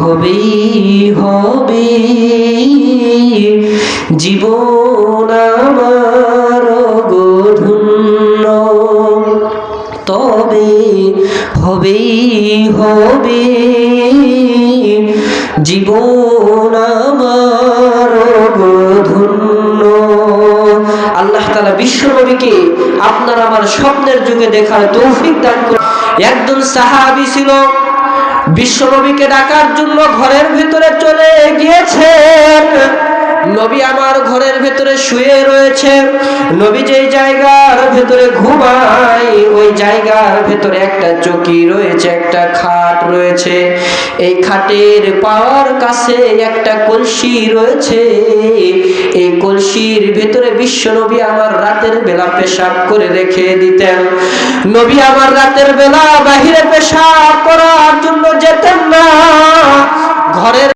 হবেই হবে জীবন আমার ধন্য, তবে হবেই হবে জীবন আমার ধন্য। আল্লাহ তাআলা বিশ্বনবীকে আপনার আমার স্বপ্নের যুগে দেখার তৌফিক দান করুন। একজন সাহাবী ছিল, বিশ্বনবীকে ডাকার জন্য ঘরের ভিতরে চলে গিয়েছেন। নবী আমার ঘরের ভেতরে শুয়ে রয়েছে। নবী যেই জায়গার ভেতরে ঘুমায় ওই জায়গার ভেতরে একটা চৌকি রয়েছে, একটা খাট রয়েছে। এই খাটের পাওয়ার কাছে একটা কলসি রয়েছে। এই কলসির ভেতরে বিশ্বনবী আমার রাতের বেলা পেশাব করে রেখে দিতেন। নবী আমার রাতের বেলা বাহিরে পেশাব করার জন্য যেতেন না।